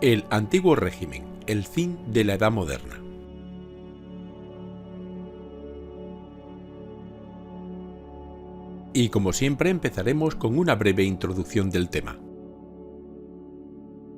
El Antiguo Régimen, el fin de la Edad Moderna. Y como siempre empezaremos con una breve introducción del tema.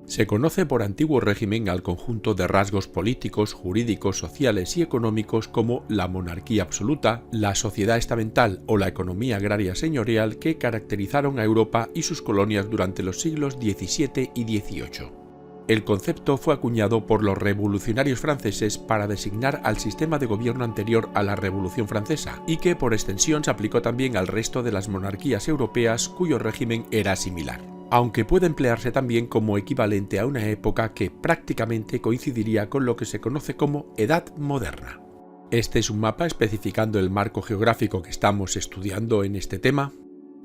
Se conoce por Antiguo Régimen al conjunto de rasgos políticos, jurídicos, sociales y económicos como la monarquía absoluta, la sociedad estamental o la economía agraria señorial que caracterizaron a Europa y sus colonias durante los siglos XVII y XVIII. El concepto fue acuñado por los revolucionarios franceses para designar al sistema de gobierno anterior a la Revolución Francesa y que por extensión se aplicó también al resto de las monarquías europeas cuyo régimen era similar, aunque puede emplearse también como equivalente a una época que prácticamente coincidiría con lo que se conoce como Edad Moderna. Este es un mapa especificando el marco geográfico que estamos estudiando en este tema,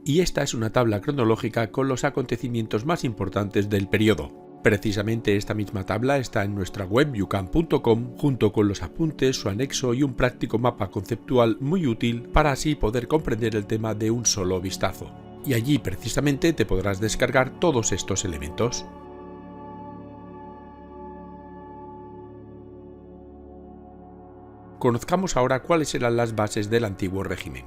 y esta es una tabla cronológica con los acontecimientos más importantes del periodo. Precisamente esta misma tabla está en nuestra web youcan.com junto con los apuntes, su anexo y un práctico mapa conceptual muy útil para así poder comprender el tema de un solo vistazo. Y allí precisamente te podrás descargar todos estos elementos. Conozcamos ahora cuáles eran las bases del Antiguo Régimen.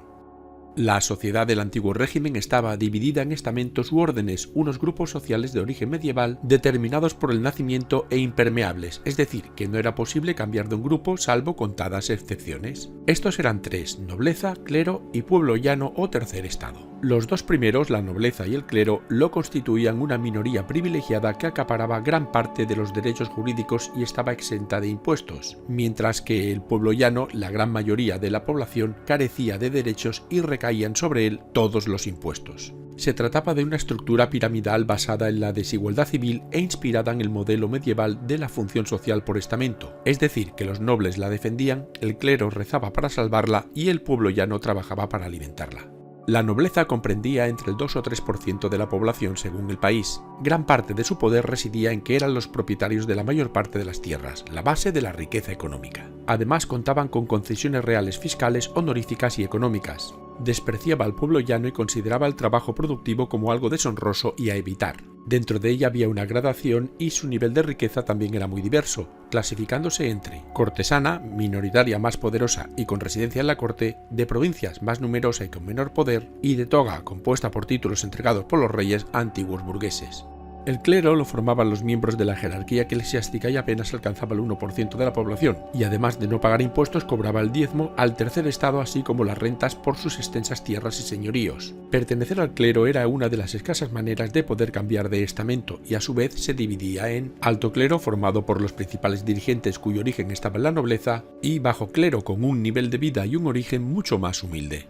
La sociedad del Antiguo Régimen estaba dividida en estamentos u órdenes, unos grupos sociales de origen medieval determinados por el nacimiento e impermeables, es decir, que no era posible cambiar de un grupo salvo contadas excepciones. Estos eran tres: nobleza, clero y pueblo llano o tercer estado. Los dos primeros, la nobleza y el clero, lo constituían una minoría privilegiada que acaparaba gran parte de los derechos jurídicos y estaba exenta de impuestos, mientras que el pueblo llano, la gran mayoría de la población, carecía de derechos y recaían sobre él todos los impuestos. Se trataba de una estructura piramidal basada en la desigualdad civil e inspirada en el modelo medieval de la función social por estamento, es decir, que los nobles la defendían, el clero rezaba para salvarla y el pueblo llano trabajaba para alimentarla. La nobleza comprendía entre el 2 o 3% de la población según el país. Gran parte de su poder residía en que eran los propietarios de la mayor parte de las tierras, la base de la riqueza económica. Además contaban con concesiones reales fiscales, honoríficas y económicas. Despreciaba al pueblo llano y consideraba el trabajo productivo como algo deshonroso y a evitar. Dentro de ella había una gradación y su nivel de riqueza también era muy diverso, clasificándose entre cortesana, minoritaria más poderosa y con residencia en la corte, de provincias más numerosa y con menor poder, y de toga compuesta por títulos entregados por los reyes a antiguos burgueses. El clero lo formaban los miembros de la jerarquía eclesiástica y apenas alcanzaba el 1% de la población, y además de no pagar impuestos cobraba el diezmo al tercer estado así como las rentas por sus extensas tierras y señoríos. Pertenecer al clero era una de las escasas maneras de poder cambiar de estamento y a su vez se dividía en alto clero formado por los principales dirigentes cuyo origen estaba en la nobleza y bajo clero con un nivel de vida y un origen mucho más humilde.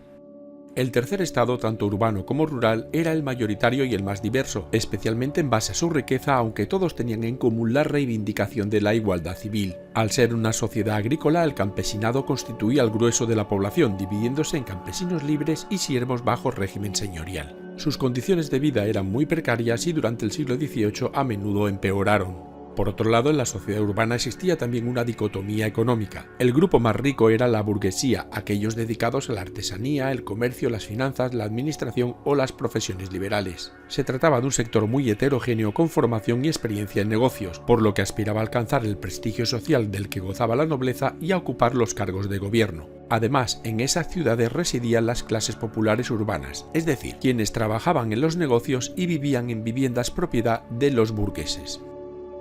El tercer estado, tanto urbano como rural, era el mayoritario y el más diverso, especialmente en base a su riqueza, aunque todos tenían en común la reivindicación de la igualdad civil. Al ser una sociedad agrícola, el campesinado constituía el grueso de la población, dividiéndose en campesinos libres y siervos bajo régimen señorial. Sus condiciones de vida eran muy precarias y durante el siglo XVIII a menudo empeoraron. Por otro lado, en la sociedad urbana existía también una dicotomía económica. El grupo más rico era la burguesía, aquellos dedicados a la artesanía, el comercio, las finanzas, la administración o las profesiones liberales. Se trataba de un sector muy heterogéneo con formación y experiencia en negocios, por lo que aspiraba a alcanzar el prestigio social del que gozaba la nobleza y a ocupar los cargos de gobierno. Además, en esas ciudades residían las clases populares urbanas, es decir, quienes trabajaban en los negocios y vivían en viviendas propiedad de los burgueses.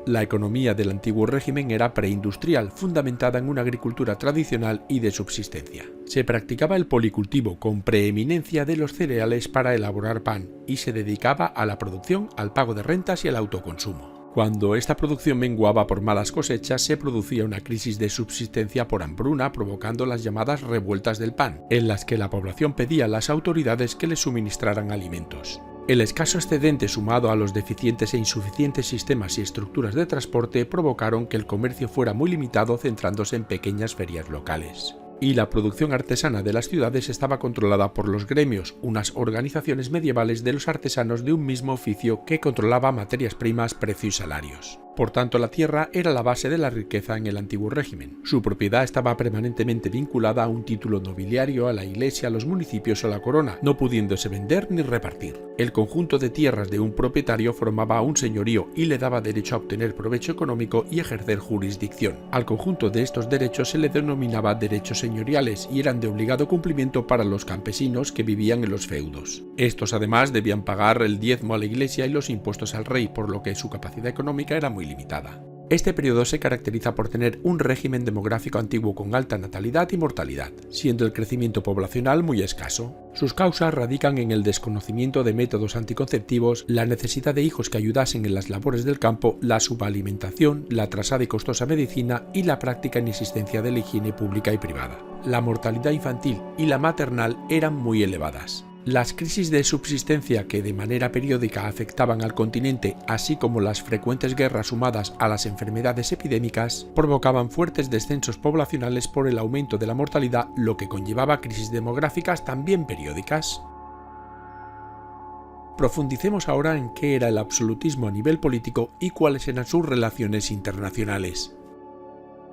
La economía del antiguo régimen era preindustrial, fundamentada en una agricultura tradicional y de subsistencia. Se practicaba el policultivo con preeminencia de los cereales para elaborar pan y se dedicaba a la producción, al pago de rentas y al autoconsumo. Cuando esta producción menguaba por malas cosechas, se producía una crisis de subsistencia por hambruna, provocando las llamadas revueltas del pan, en las que la población pedía a las autoridades que les suministraran alimentos. El escaso excedente sumado a los deficientes e insuficientes sistemas y estructuras de transporte provocaron que el comercio fuera muy limitado, centrándose en pequeñas ferias locales. Y la producción artesana de las ciudades estaba controlada por los gremios, unas organizaciones medievales de los artesanos de un mismo oficio que controlaba materias primas, precio y salarios. Por tanto, la tierra era la base de la riqueza en el antiguo régimen. Su propiedad estaba permanentemente vinculada a un título nobiliario, a la iglesia, a los municipios o a la corona, no pudiéndose vender ni repartir. El conjunto de tierras de un propietario formaba un señorío y le daba derecho a obtener provecho económico y ejercer jurisdicción. Al conjunto de estos derechos se le denominaba derechos señoriales y eran de obligado cumplimiento para los campesinos que vivían en los feudos. Estos además debían pagar el diezmo a la iglesia y los impuestos al rey, por lo que su capacidad económica era muy limitada. Este periodo se caracteriza por tener un régimen demográfico antiguo con alta natalidad y mortalidad, siendo el crecimiento poblacional muy escaso. Sus causas radican en el desconocimiento de métodos anticonceptivos, la necesidad de hijos que ayudasen en las labores del campo, la subalimentación, la atrasada y costosa medicina y la práctica inexistencia de la higiene pública y privada. La mortalidad infantil y la maternal eran muy elevadas. Las crisis de subsistencia que de manera periódica afectaban al continente, así como las frecuentes guerras sumadas a las enfermedades epidémicas, provocaban fuertes descensos poblacionales por el aumento de la mortalidad, lo que conllevaba crisis demográficas también periódicas. Profundicemos ahora en qué era el absolutismo a nivel político y cuáles eran sus relaciones internacionales.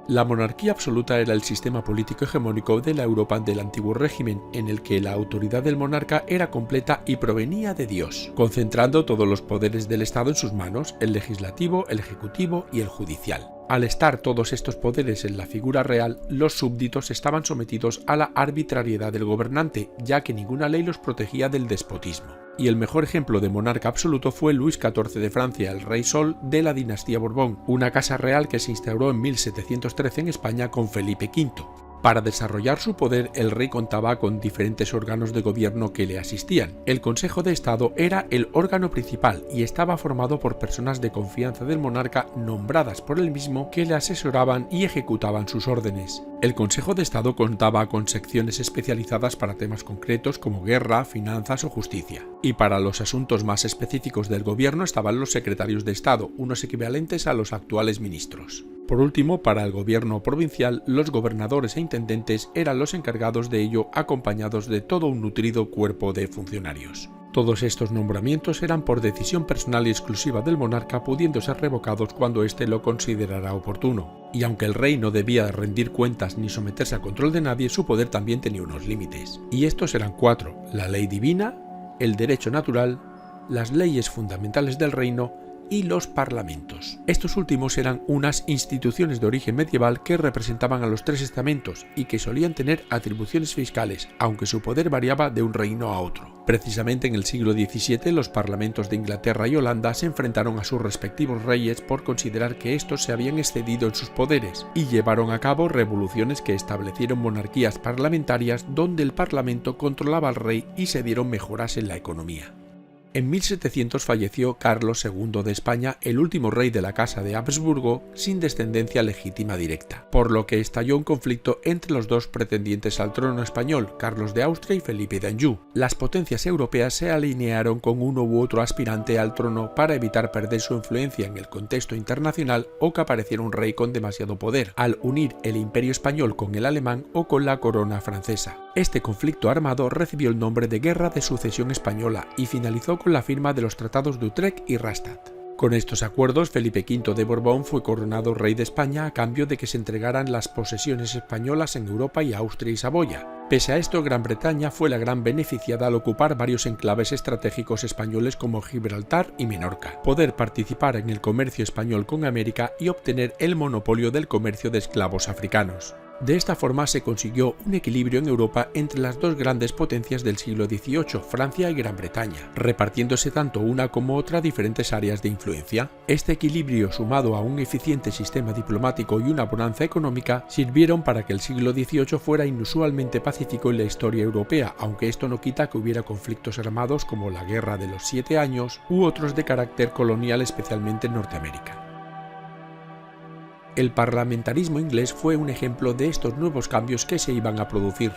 La monarquía absoluta era el sistema político hegemónico de la Europa del antiguo régimen, en el que la autoridad del monarca era completa y provenía de Dios, concentrando todos los poderes del Estado en sus manos, el legislativo, el ejecutivo y el judicial. Al estar todos estos poderes en la figura real, los súbditos estaban sometidos a la arbitrariedad del gobernante, ya que ninguna ley los protegía del despotismo. Y el mejor ejemplo de monarca absoluto fue Luis XIV de Francia, el rey Sol de la dinastía Borbón, una casa real que se instauró en 1713 en España con Felipe V. Para desarrollar su poder, el rey contaba con diferentes órganos de gobierno que le asistían. El Consejo de Estado era el órgano principal y estaba formado por personas de confianza del monarca nombradas por él mismo que le asesoraban y ejecutaban sus órdenes. El Consejo de Estado contaba con secciones especializadas para temas concretos como guerra, finanzas o justicia. Y para los asuntos más específicos del gobierno estaban los secretarios de Estado, unos equivalentes a los actuales ministros. Por último, para el gobierno provincial, los gobernadores e intendentes eran los encargados de ello, acompañados de todo un nutrido cuerpo de funcionarios. Todos estos nombramientos eran por decisión personal y exclusiva del monarca, pudiendo ser revocados cuando éste lo considerara oportuno. Y aunque el rey no debía rendir cuentas ni someterse a control de nadie, su poder también tenía unos límites. Y estos eran 4: la ley divina, el derecho natural, las leyes fundamentales del reino y los parlamentos. Estos últimos eran unas instituciones de origen medieval que representaban a los 3 estamentos y que solían tener atribuciones fiscales, aunque su poder variaba de un reino a otro. Precisamente en el siglo XVII los parlamentos de Inglaterra y Holanda se enfrentaron a sus respectivos reyes por considerar que estos se habían excedido en sus poderes y llevaron a cabo revoluciones que establecieron monarquías parlamentarias donde el parlamento controlaba al rey y se dieron mejoras en la economía. En 1700 falleció Carlos II de España, el último rey de la Casa de Habsburgo, sin descendencia legítima directa, por lo que estalló un conflicto entre los dos pretendientes al trono español, Carlos de Austria y Felipe de Anjou. Las potencias europeas se alinearon con uno u otro aspirante al trono para evitar perder su influencia en el contexto internacional o que apareciera un rey con demasiado poder, al unir el imperio español con el alemán o con la corona francesa. Este conflicto armado recibió el nombre de Guerra de Sucesión Española y finalizó con la firma de los tratados de Utrecht y Rastatt. Con estos acuerdos, Felipe V de Borbón fue coronado rey de España a cambio de que se entregaran las posesiones españolas en Europa y Austria y Saboya. Pese a esto, Gran Bretaña fue la gran beneficiada al ocupar varios enclaves estratégicos españoles como Gibraltar y Menorca, poder participar en el comercio español con América y obtener el monopolio del comercio de esclavos africanos. De esta forma se consiguió un equilibrio en Europa entre las dos grandes potencias del siglo XVIII, Francia y Gran Bretaña, repartiéndose tanto una como otra diferentes áreas de influencia. Este equilibrio, sumado a un eficiente sistema diplomático y una bonanza económica, sirvieron para que el siglo XVIII fuera inusualmente pacífico en la historia europea, aunque esto no quita que hubiera conflictos armados como la Guerra de los 7 Años u otros de carácter colonial, especialmente en Norteamérica. El parlamentarismo inglés fue un ejemplo de estos nuevos cambios que se iban a producir.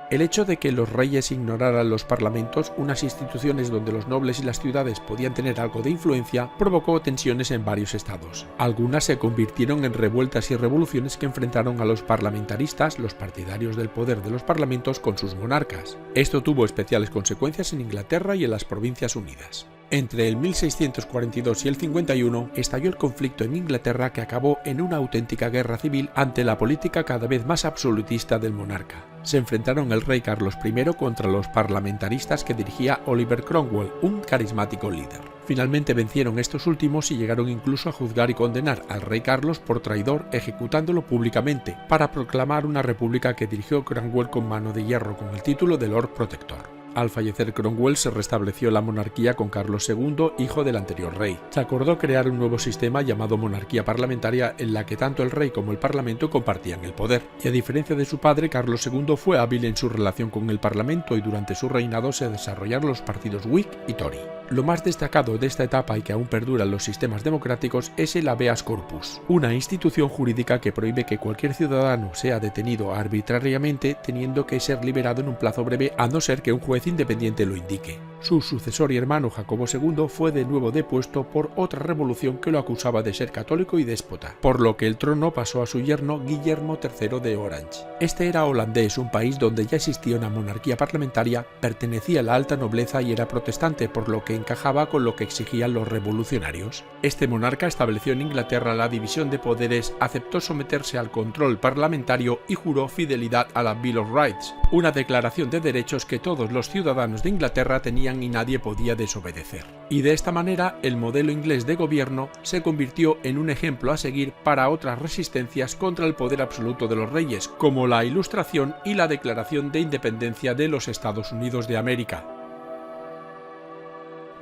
El hecho de que los reyes ignoraran los parlamentos, unas instituciones donde los nobles y las ciudades podían tener algo de influencia, provocó tensiones en varios estados. Algunas se convirtieron en revueltas y revoluciones que enfrentaron a los parlamentaristas, los partidarios del poder de los parlamentos, con sus monarcas. Esto tuvo especiales consecuencias en Inglaterra y en las Provincias Unidas. Entre el 1642 y el 51 estalló el conflicto en Inglaterra que acabó en una auténtica guerra civil ante la política cada vez más absolutista del monarca. Se enfrentaron el rey Carlos I contra los parlamentaristas que dirigía Oliver Cromwell, un carismático líder. Finalmente vencieron estos últimos y llegaron incluso a juzgar y condenar al rey Carlos por traidor, ejecutándolo públicamente, para proclamar una república que dirigió Cromwell con mano de hierro con el título de Lord Protector. Al fallecer Cromwell se restableció la monarquía con Carlos II, hijo del anterior rey. Se acordó crear un nuevo sistema llamado monarquía parlamentaria en la que tanto el rey como el parlamento compartían el poder. Y a diferencia de su padre, Carlos II fue hábil en su relación con el parlamento y durante su reinado se desarrollaron los partidos Whig y Tory. Lo más destacado de esta etapa y que aún perduran los sistemas democráticos es el habeas corpus, una institución jurídica que prohíbe que cualquier ciudadano sea detenido arbitrariamente teniendo que ser liberado en un plazo breve a no ser que un juez independiente lo indique. Su sucesor y hermano Jacobo II fue de nuevo depuesto por otra revolución que lo acusaba de ser católico y déspota, por lo que el trono pasó a su yerno Guillermo III de Orange. Este era holandés, un país donde ya existía una monarquía parlamentaria, pertenecía a la alta nobleza y era protestante, por lo que encajaba con lo que exigían los revolucionarios. Este monarca estableció en Inglaterra la división de poderes, aceptó someterse al control parlamentario y juró fidelidad a la Bill of Rights, una declaración de derechos que todos los ciudadanos de Inglaterra tenían y nadie podía desobedecer. Y de esta manera el modelo inglés de gobierno se convirtió en un ejemplo a seguir para otras resistencias contra el poder absoluto de los reyes, como la Ilustración y la Declaración de Independencia de los Estados Unidos de América.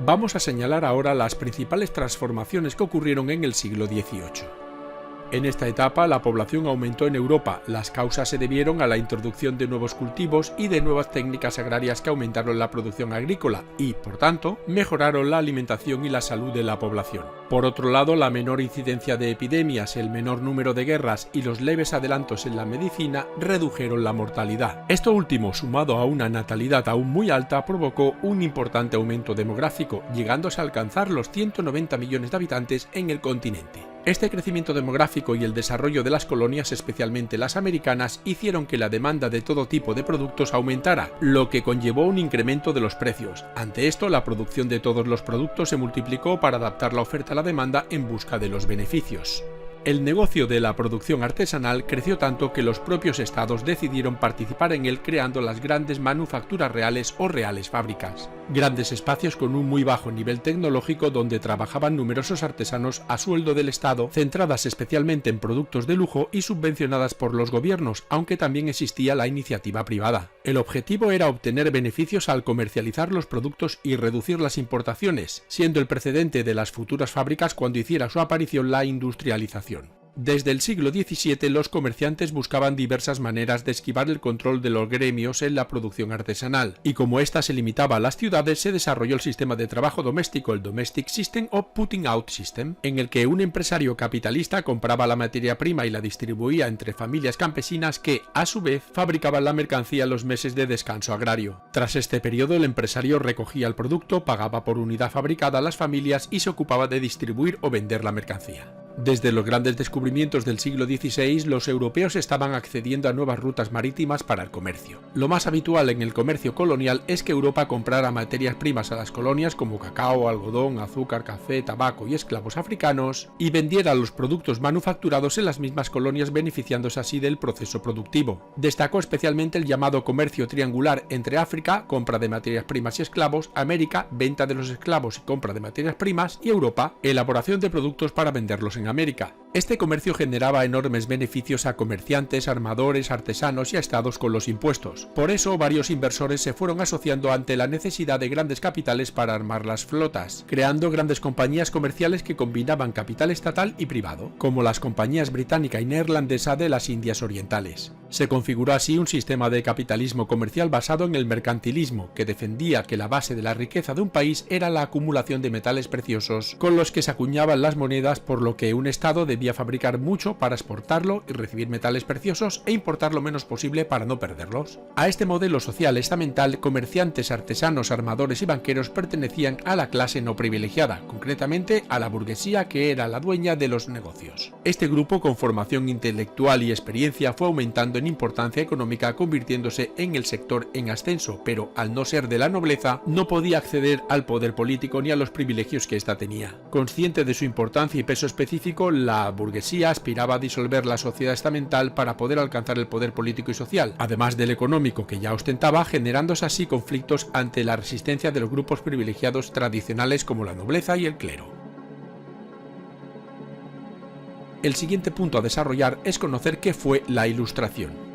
Vamos a señalar ahora las principales transformaciones que ocurrieron en el siglo XVIII. En esta etapa la población aumentó en Europa, las causas se debieron a la introducción de nuevos cultivos y de nuevas técnicas agrarias que aumentaron la producción agrícola y, por tanto, mejoraron la alimentación y la salud de la población. Por otro lado, la menor incidencia de epidemias, el menor número de guerras y los leves adelantos en la medicina redujeron la mortalidad. Esto último, sumado a una natalidad aún muy alta, provocó un importante aumento demográfico, llegándose a alcanzar los 190 millones de habitantes en el continente. Este crecimiento demográfico y el desarrollo de las colonias, especialmente las americanas, hicieron que la demanda de todo tipo de productos aumentara, lo que conllevó un incremento de los precios. Ante esto, la producción de todos los productos se multiplicó para adaptar la oferta a la demanda en busca de los beneficios. El negocio de la producción artesanal creció tanto que los propios estados decidieron participar en él creando las grandes manufacturas reales o reales fábricas. Grandes espacios con un muy bajo nivel tecnológico donde trabajaban numerosos artesanos a sueldo del Estado, centradas especialmente en productos de lujo y subvencionadas por los gobiernos, aunque también existía la iniciativa privada. El objetivo era obtener beneficios al comercializar los productos y reducir las importaciones, siendo el precedente de las futuras fábricas cuando hiciera su aparición la industrialización. Desde el siglo XVII los comerciantes buscaban diversas maneras de esquivar el control de los gremios en la producción artesanal, y como ésta se limitaba a las ciudades se desarrolló el sistema de trabajo doméstico, el Domestic System o Putting Out System, en el que un empresario capitalista compraba la materia prima y la distribuía entre familias campesinas que, a su vez, fabricaban la mercancía en los meses de descanso agrario. Tras este periodo el empresario recogía el producto, pagaba por unidad fabricada a las familias y se ocupaba de distribuir o vender la mercancía. Desde los grandes descubrimientos del siglo XVI, los europeos estaban accediendo a nuevas rutas marítimas para el comercio. Lo más habitual en el comercio colonial es que Europa comprara materias primas a las colonias como cacao, algodón, azúcar, café, tabaco y esclavos africanos, y vendiera los productos manufacturados en las mismas colonias, beneficiándose así del proceso productivo. Destacó especialmente el llamado comercio triangular entre África, compra de materias primas y esclavos, América, venta de los esclavos y compra de materias primas, y Europa, elaboración de productos para venderlos en América. Este comercio generaba enormes beneficios a comerciantes, armadores, artesanos y a estados con los impuestos. Por eso, varios inversores se fueron asociando ante la necesidad de grandes capitales para armar las flotas, creando grandes compañías comerciales que combinaban capital estatal y privado, como las compañías británica y neerlandesa de las Indias Orientales. Se configuró así un sistema de capitalismo comercial basado en el mercantilismo, que defendía que la base de la riqueza de un país era la acumulación de metales preciosos, con los que se acuñaban las monedas, por lo que un estado debía fabricar mucho para exportarlo y recibir metales preciosos e importar lo menos posible para no perderlos. A este modelo social estamental, comerciantes, artesanos, armadores y banqueros pertenecían a la clase no privilegiada, concretamente a la burguesía, que era la dueña de los negocios. Este grupo, con formación intelectual y experiencia, fue aumentando en importancia económica, convirtiéndose en el sector en ascenso, pero al no ser de la nobleza, no podía acceder al poder político ni a los privilegios que ésta tenía. Consciente de su importancia y peso específico, la burguesía aspiraba a disolver la sociedad estamental para poder alcanzar el poder político y social, además del económico que ya ostentaba, generándose así conflictos ante la resistencia de los grupos privilegiados tradicionales como la nobleza y el clero. El siguiente punto a desarrollar es conocer qué fue la Ilustración.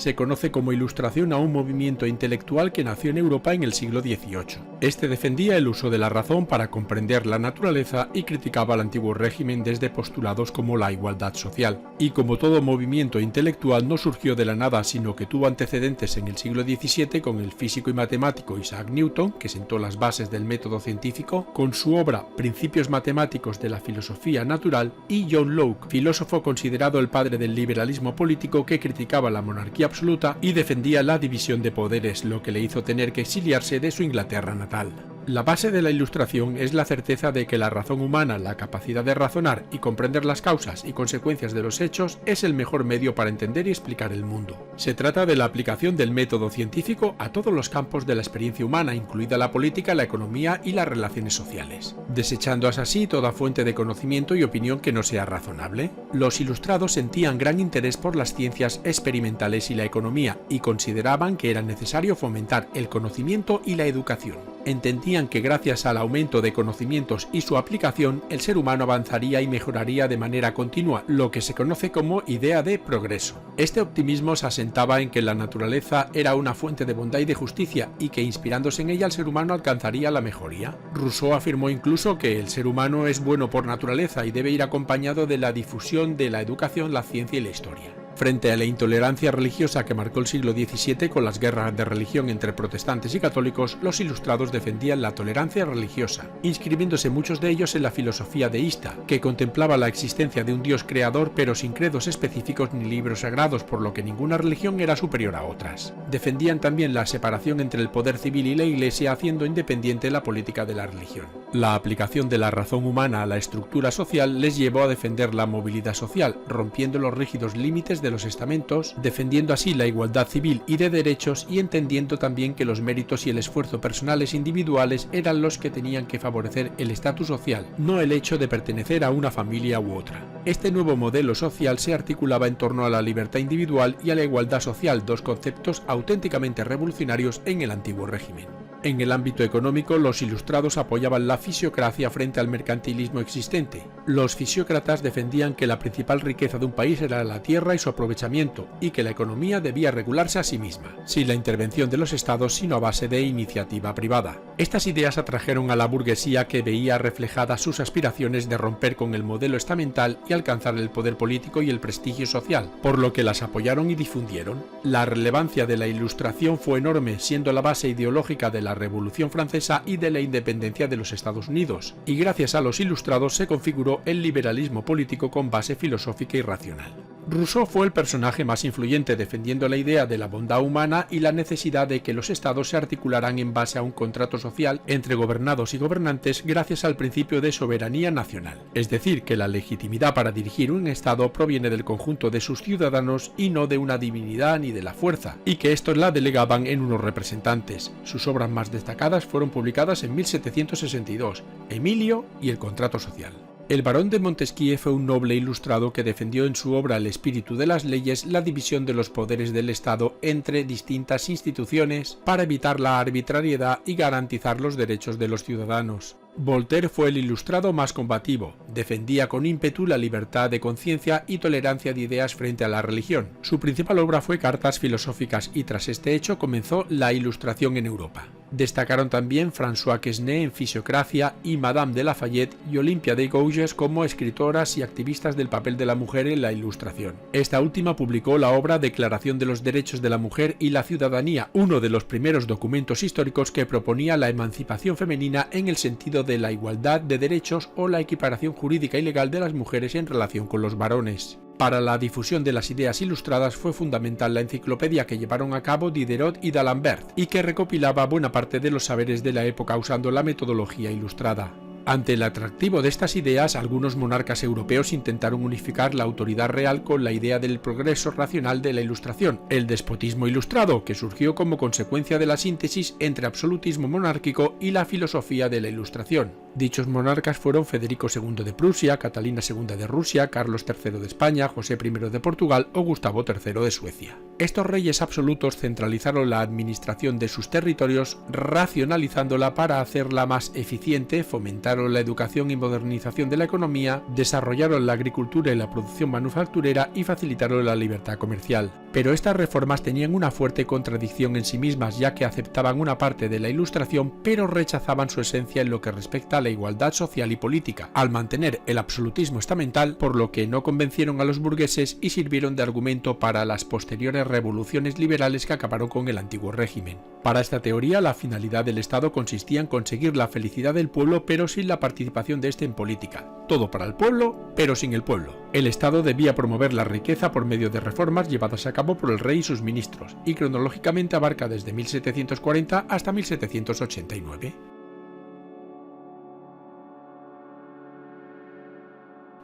Se conoce como Ilustración a un movimiento intelectual que nació en Europa en el siglo XVIII. Este defendía el uso de la razón para comprender la naturaleza y criticaba al antiguo régimen desde postulados como la igualdad social. Y como todo movimiento intelectual no surgió de la nada, sino que tuvo antecedentes en el siglo XVII con el físico y matemático Isaac Newton, que sentó las bases del método científico, con su obra Principios matemáticos de la filosofía natural, y John Locke, filósofo considerado el padre del liberalismo político que criticaba la monarquía absoluta y defendía la división de poderes, lo que le hizo tener que exiliarse de su Inglaterra natal. La base de la Ilustración es la certeza de que la razón humana, la capacidad de razonar y comprender las causas y consecuencias de los hechos, es el mejor medio para entender y explicar el mundo. Se trata de la aplicación del método científico a todos los campos de la experiencia humana, incluida la política, la economía y las relaciones sociales, desechando así toda fuente de conocimiento y opinión que no sea razonable. Los ilustrados sentían gran interés por las ciencias experimentales y la economía y consideraban que era necesario fomentar el conocimiento y la educación. Entendían que gracias al aumento de conocimientos y su aplicación, el ser humano avanzaría y mejoraría de manera continua, lo que se conoce como idea de progreso. Este optimismo se asentaba en que la naturaleza era una fuente de bondad y de justicia y que inspirándose en ella el ser humano alcanzaría la mejoría. Rousseau afirmó incluso que el ser humano es bueno por naturaleza y debe ir acompañado de la difusión de la educación, la ciencia y la historia. Frente a la intolerancia religiosa que marcó el siglo XVII con las guerras de religión entre protestantes y católicos, los ilustrados defendían la tolerancia religiosa, inscribiéndose muchos de ellos en la filosofía deísta, que contemplaba la existencia de un Dios creador pero sin credos específicos ni libros sagrados, por lo que ninguna religión era superior a otras. Defendían también la separación entre el poder civil y la Iglesia, haciendo independiente la política de la religión. La aplicación de la razón humana a la estructura social les llevó a defender la movilidad social, rompiendo los rígidos límites de los estamentos, defendiendo así la igualdad civil y de derechos y entendiendo también que los méritos y el esfuerzo personales individuales eran los que tenían que favorecer el estatus social, no el hecho de pertenecer a una familia u otra. Este nuevo modelo social se articulaba en torno a la libertad individual y a la igualdad social, dos conceptos auténticamente revolucionarios en el antiguo régimen. En el ámbito económico, los ilustrados apoyaban la fisiocracia frente al mercantilismo existente. Los fisiócratas defendían que la principal riqueza de un país era la tierra y su aprovechamiento, y que la economía debía regularse a sí misma, sin la intervención de los estados, sino a base de iniciativa privada. Estas ideas atrajeron a la burguesía, que veía reflejadas sus aspiraciones de romper con el modelo estamental y alcanzar el poder político y el prestigio social, por lo que las apoyaron y difundieron. La relevancia de la Ilustración fue enorme, siendo la base ideológica de la Revolución Francesa y de la independencia de los Estados Unidos, y gracias a los ilustrados se configuró el liberalismo político con base filosófica y racional. Rousseau fue el personaje más influyente, defendiendo la idea de la bondad humana y la necesidad de que los estados se articularan en base a un contrato social entre gobernados y gobernantes gracias al principio de soberanía nacional, es decir, que la legitimidad para dirigir un estado proviene del conjunto de sus ciudadanos y no de una divinidad ni de la fuerza, y que estos la delegaban en unos representantes. Sus obras más destacadas fueron publicadas en 1762, Emilio y el contrato social. El barón de Montesquieu fue un noble ilustrado que defendió en su obra El espíritu de las leyes la división de los poderes del Estado entre distintas instituciones para evitar la arbitrariedad y garantizar los derechos de los ciudadanos. Voltaire fue el ilustrado más combativo, defendía con ímpetu la libertad de conciencia y tolerancia de ideas frente a la religión. Su principal obra fue Cartas filosóficas y tras este hecho comenzó la Ilustración en Europa. Destacaron también François Quesnay en Fisiocracia y Madame de Lafayette y Olympia de Gouges como escritoras y activistas del papel de la mujer en la Ilustración. Esta última publicó la obra Declaración de los Derechos de la Mujer y la Ciudadanía, uno de los primeros documentos históricos que proponía la emancipación femenina en el sentido de la igualdad de derechos o la equiparación jurídica y legal de las mujeres en relación con los varones. Para la difusión de las ideas ilustradas fue fundamental la enciclopedia que llevaron a cabo Diderot y d'Alembert y que recopilaba buena parte de los saberes de la época usando la metodología ilustrada. Ante el atractivo de estas ideas, algunos monarcas europeos intentaron unificar la autoridad real con la idea del progreso racional de la Ilustración, el despotismo ilustrado, que surgió como consecuencia de la síntesis entre absolutismo monárquico y la filosofía de la Ilustración. Dichos monarcas fueron Federico II de Prusia, Catalina II de Rusia, Carlos III de España, José I de Portugal o Gustavo III de Suecia. Estos reyes absolutos centralizaron la administración de sus territorios, racionalizándola para hacerla más eficiente, fomentaron la educación y modernización de la economía, desarrollaron la agricultura y la producción manufacturera y facilitaron la libertad comercial. Pero estas reformas tenían una fuerte contradicción en sí mismas, ya que aceptaban una parte de la Ilustración pero rechazaban su esencia en lo que respecta a la igualdad social y política, al mantener el absolutismo estamental, por lo que no convencieron a los burgueses y sirvieron de argumento para las posteriores revoluciones liberales que acabaron con el antiguo régimen. Para esta teoría, la finalidad del Estado consistía en conseguir la felicidad del pueblo pero sin la participación de éste en política. Todo para el pueblo, pero sin el pueblo. El Estado debía promover la riqueza por medio de reformas llevadas a cabo por el rey y sus ministros, y cronológicamente abarca desde 1740 hasta 1789.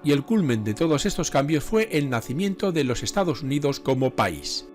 Y el culmen de todos estos cambios fue el nacimiento de los Estados Unidos como país.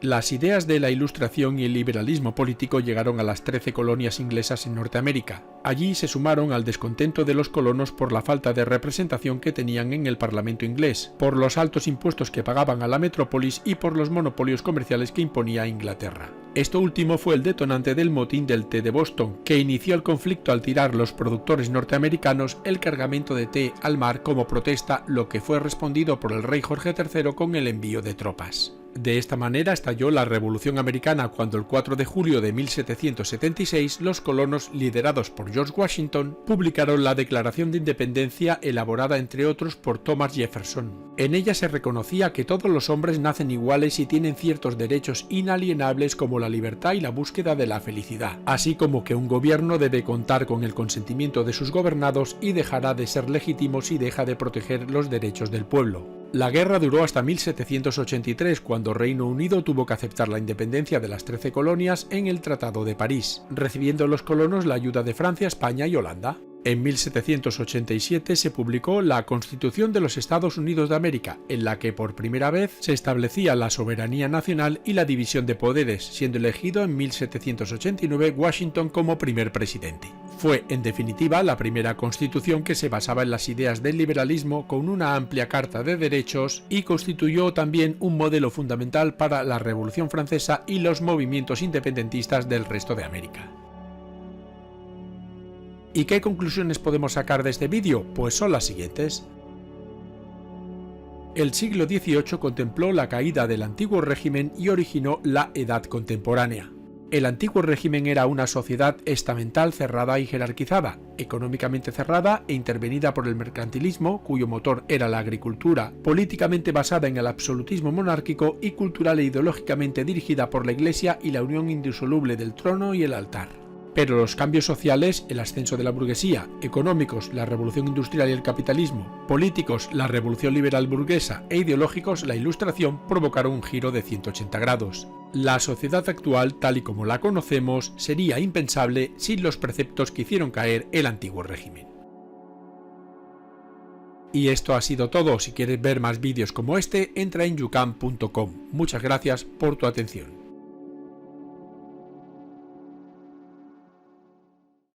Las ideas de la Ilustración y el liberalismo político llegaron a las 13 colonias inglesas en Norteamérica. Allí se sumaron al descontento de los colonos por la falta de representación que tenían en el Parlamento inglés, por los altos impuestos que pagaban a la metrópolis y por los monopolios comerciales que imponía Inglaterra. Esto último fue el detonante del motín del té de Boston, que inició el conflicto al tirar los productores norteamericanos el cargamento de té al mar como protesta, lo que fue respondido por el rey Jorge III con el envío de tropas. De esta manera estalló la Revolución Americana cuando el 4 de julio de 1776 los colonos, liderados por George Washington, publicaron la Declaración de Independencia elaborada entre otros por Thomas Jefferson. En ella se reconocía que todos los hombres nacen iguales y tienen ciertos derechos inalienables como la libertad y la búsqueda de la felicidad, así como que un gobierno debe contar con el consentimiento de sus gobernados y dejará de ser legítimo si deja de proteger los derechos del pueblo. La guerra duró hasta 1783, cuando Reino Unido tuvo que aceptar la independencia de las 13 colonias en el Tratado de París, recibiendo los colonos la ayuda de Francia, España y Holanda. En 1787 se publicó la Constitución de los Estados Unidos de América, en la que por primera vez se establecía la soberanía nacional y la división de poderes, siendo elegido en 1789 Washington como primer presidente. Fue, en definitiva, la primera constitución que se basaba en las ideas del liberalismo con una amplia carta de derechos y constituyó también un modelo fundamental para la Revolución Francesa y los movimientos independentistas del resto de América. ¿Y qué conclusiones podemos sacar de este vídeo? Pues son las siguientes. El siglo XVIII contempló la caída del antiguo régimen y originó la Edad Contemporánea. El antiguo régimen era una sociedad estamental cerrada y jerarquizada, económicamente cerrada e intervenida por el mercantilismo, cuyo motor era la agricultura, políticamente basada en el absolutismo monárquico y cultural e ideológicamente dirigida por la Iglesia y la unión indisoluble del trono y el altar. Pero los cambios sociales, el ascenso de la burguesía, económicos, la revolución industrial y el capitalismo, políticos, la revolución liberal burguesa e ideológicos, la Ilustración, provocaron un giro de 180 grados. La sociedad actual, tal y como la conocemos, sería impensable sin los preceptos que hicieron caer el antiguo régimen. Y esto ha sido todo. Si quieres ver más vídeos como este, entra en youcan.com. Muchas gracias por tu atención.